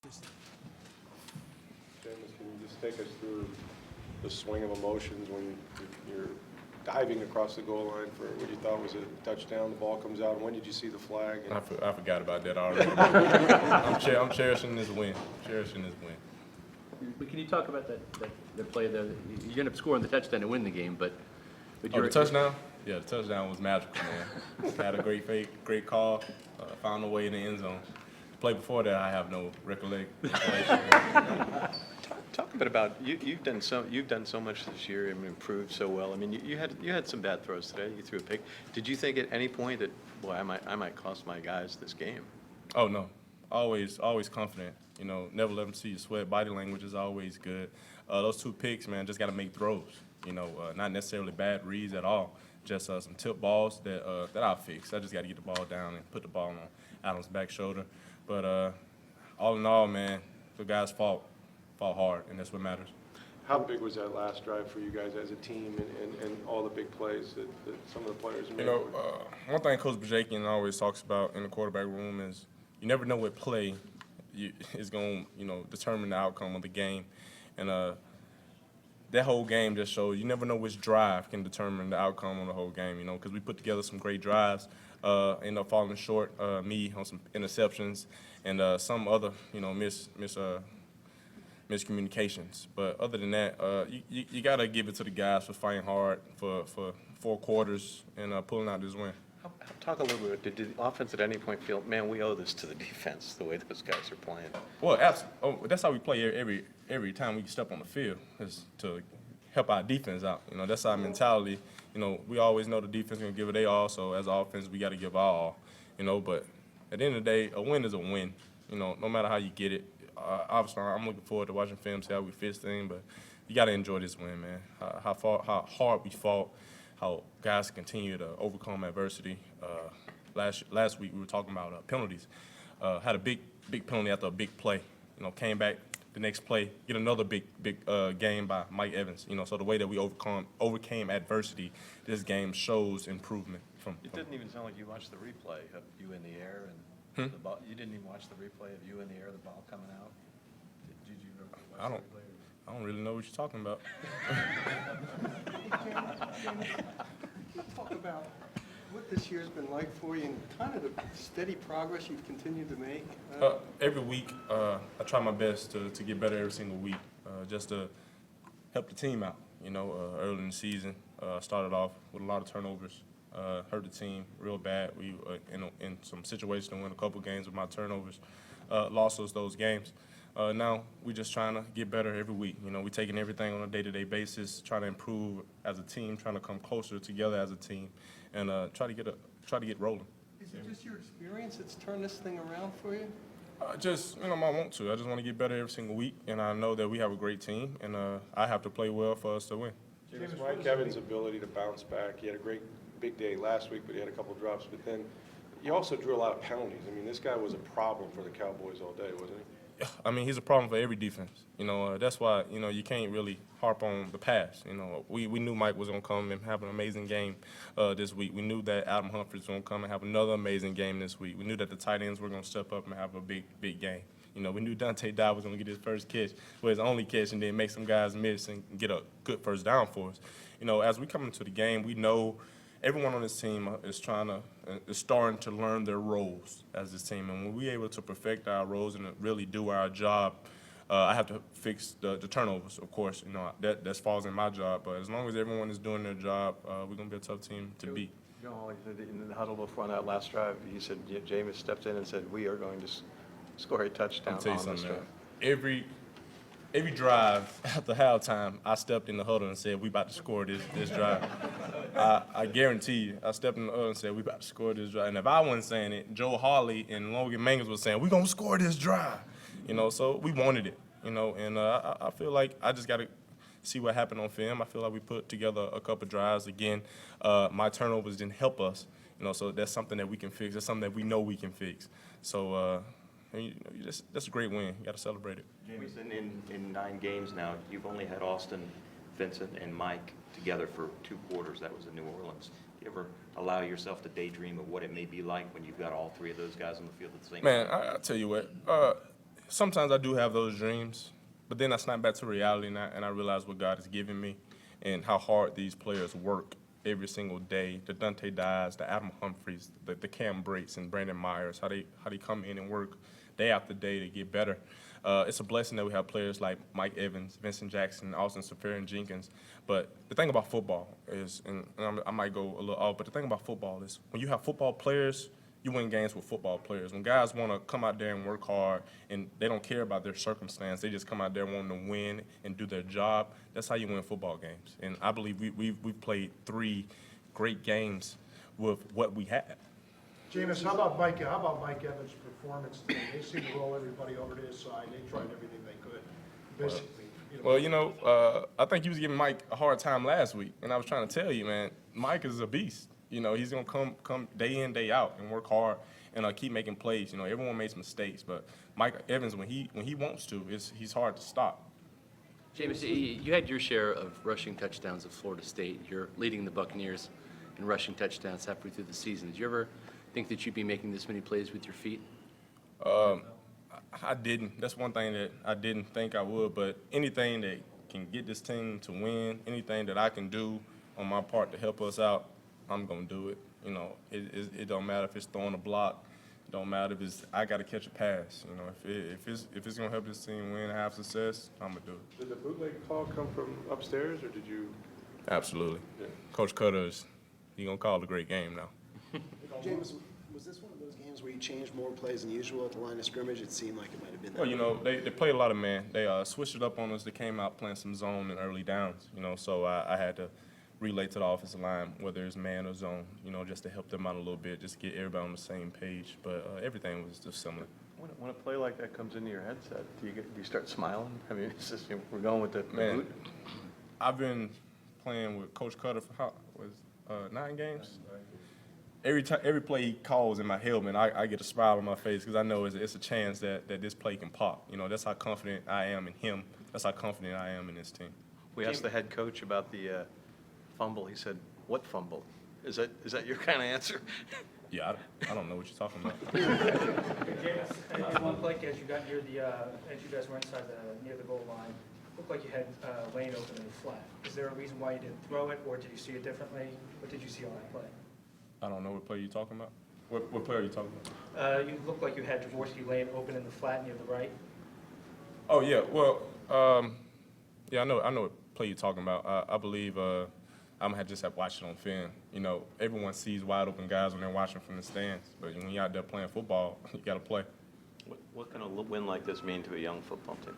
Jameis, can you just take us through the swing of emotions when you're diving across the goal line for what you thought was a touchdown, the ball comes out, and when did you see the flag? I forgot about that already. I'm cherishing this win. But can you talk about that play? You end up scoring the touchdown to win the game, but The touchdown? Yeah, the touchdown was magical, man. Had a great fake, great call, found a way in the end zone. The play before that, I have no recollection. Talk a bit about you've done so much this year and improved so well. I mean, you had some bad throws today. You threw a pick. Did you think at any point that, boy, I might cost my guys this game? Oh no, always confident. You know, never let them see you sweat. Body language is always good. Those two picks, man, just got to make throws. You know, not necessarily bad reads at all. Just some tip balls that I'll fix. I just got to get the ball down and put the ball on Adams' back shoulder. But all in all, man, the guys fought hard, and that's what matters. How big was that last drive for you guys as a team and all the big plays that some of the players made? You know, one thing Coach Bajakian always talks about in the quarterback room is you never know what play is going to, determine the outcome of the game. And that whole game just shows you never know which drive can determine the outcome of the whole game, because we put together some great drives, end up falling short, me on some interceptions, and some other, miscommunications. But other than that, you got to give it to the guys for fighting hard for 4 quarters and pulling out this win. Talk a little bit. Did the offense at any point feel, man, we owe this to the defense, the way those guys are playing? Well, that's how we play every time we step on the field, is to help our defense out. That's our mentality. We always know the defense is going to give it their all, so as offense, we got to give our all. But at the end of the day, a win is a win, no matter how you get it. Obviously, I'm looking forward to watching film, see how we fix things, but you got to enjoy this win, man. How hard we fought, how guys continue to overcome adversity. Last week we were talking about penalties. Had a big penalty after a big play. Came back the next play, get another big game by Mike Evans. So the way that we overcame adversity, this game shows improvement. It didn't even sound like you watched the replay of you in the air and the ball. You didn't even watch the replay of you in the air, the ball coming out. Did you watch the replay? I don't really know what you're talking about. Talk about what this year's been like for you and kind of the steady progress you've continued to make. Every week, I try my best to get better every single week, just to help the team out. Early in the season, started off with a lot of turnovers, hurt the team real bad. We in some situations to win a couple games with my turnovers, lost those games. Now we're just trying to get better every week. We're taking everything on a day-to-day basis, trying to improve as a team, trying to come closer together as a team, and try to get rolling. Is it just your experience that's turned this thing around for you? I want to. I just want to get better every single week, and I know that we have a great team, and I have to play well for us to win. James, Mike Evans' ability to bounce back. He had a great big day last week, but he had a couple drops. But then he also drew a lot of penalties. I mean, this guy was a problem for the Cowboys all day, wasn't he? I mean, he's a problem for every defense. That's why, you can't really harp on the past. We knew Mike was going to come and have an amazing game this week. We knew that Adam Humphries was going to come and have another amazing game this week. We knew that the tight ends were going to step up and have a big game. We knew Dante Dow was going to get his first catch, well, his only catch, and then make some guys miss and get a good first down for us. As we come into the game, we know everyone on this team is starting to learn their roles as this team. And when we're able to perfect our roles and really do our job, I have to fix the turnovers, of course. That falls in my job. But as long as everyone is doing their job, we're going to be a tough team to beat. Joe Hawley said in the huddle before that last drive, he said Jameis stepped in and said, we are going to score a touchdown on this drive. Every drive after halftime, I stepped in the huddle and said, we about to score this drive. I guarantee you, I stepped in the huddle and said, we about to score this drive. And if I wasn't saying it, Joe Hawley and Logan Mangles was saying, we're going to score this drive. So we wanted it, and I feel like I just got to see what happened on film. I feel like we put together a couple drives. Again, my turnovers didn't help us, so that's something that we can fix. That's something that we know we can fix. So that's a great win. You got to celebrate it. Jameis, in 9 games now, you've only had Austin, Vincent, and Mike together for 2 quarters. That was in New Orleans. Do you ever allow yourself to daydream of what it may be like when you've got all 3 of those guys on the field at the same time? Man, I tell you what, sometimes I do have those dreams, but then I snap back to reality and I realize what God has given me and how hard these players work every single day. The Dante Dyes, the Adam Humphreys, the Cam Brates and Brandon Myers, how they come in and work day after day to get better. It's a blessing that we have players like Mike Evans, Vincent Jackson, Austin Safarian Jenkins. But the thing about football is, and I might go a little off, but the thing about football is when you have football players, you win games with football players. When guys want to come out there and work hard and they don't care about their circumstance, they just come out there wanting to win and do their job, that's how you win football games. And I believe we've played 3 great games with what we had. Jameis, how about Mike Evans' performance today? They seemed to roll everybody over to his side. They tried everything they could, basically. Well, I think you was giving Mike a hard time last week, and I was trying to tell you, man, Mike is a beast. He's gonna come day in, day out, and work hard and keep making plays. Everyone makes mistakes, but Mike Evans, when he wants to, he's hard to stop. Jameis, you had your share of rushing touchdowns at Florida State. You're leading the Buccaneers in rushing touchdowns halfway through the season. Did you ever think that you'd be making this many plays with your feet? I didn't. That's one thing that I didn't think I would, but anything that can get this team to win, anything that I can do on my part to help us out, I'm going to do it. It don't matter if it's throwing a block. It don't matter if I got to catch a pass. If it's going to help this team win and have success, I'm going to do it. Did the bootleg call come from upstairs, or did you? Absolutely. Yeah. Coach Cutter's, he going to call it a great game now. James, was this one of those games where you changed more plays than usual at the line of scrimmage? It seemed like it might have been that. Well, they played a lot of man. They switched it up on us. They came out playing some zone in early downs, so I had to relay to the offensive line, whether it's man or zone, just to help them out a little bit, just get everybody on the same page. But everything was just similar. When a play like that comes into your headset, do you start smiling? I mean, it's just, we're going with the Man, boot. I've been playing with Coach Cutter for 9 games. Every play he calls in my helmet, I get a smile on my face because I know it's a chance that this play can pop. That's how confident I am in him. That's how confident I am in this team. We asked the head coach about the fumble. He said, "What fumble?" Is that your kind of answer? Yeah, I don't know what you're talking about. James, it looked like as you got near as you guys were inside near the goal line, looked like you had lane open in the flat. Is there a reason why you didn't throw it, or did you see it differently? What did you see on that play? I don't know what play you're talking about. What play are you talking about? You looked like you had Jaworski lane open in the flat near the right. Oh yeah, well, yeah, I know what play you're talking about. I believe I'm gonna just have to watch it on film. Everyone sees wide open guys when they're watching from the stands, but when you're out there playing football, you gotta play. What can a win like this mean to a young football team?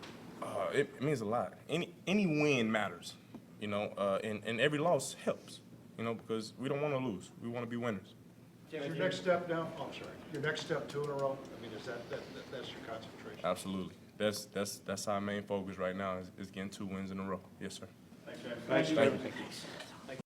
It means a lot. Any win matters, and every loss helps, because we don't want to lose. We want to be winners. Is your next step now? Oh, I'm sorry. Your next step 2 in a row? I mean, is that's your concentration? Absolutely. That's our main focus right now is getting 2 wins in a row. Yes, sir. Thanks, James. Thank you.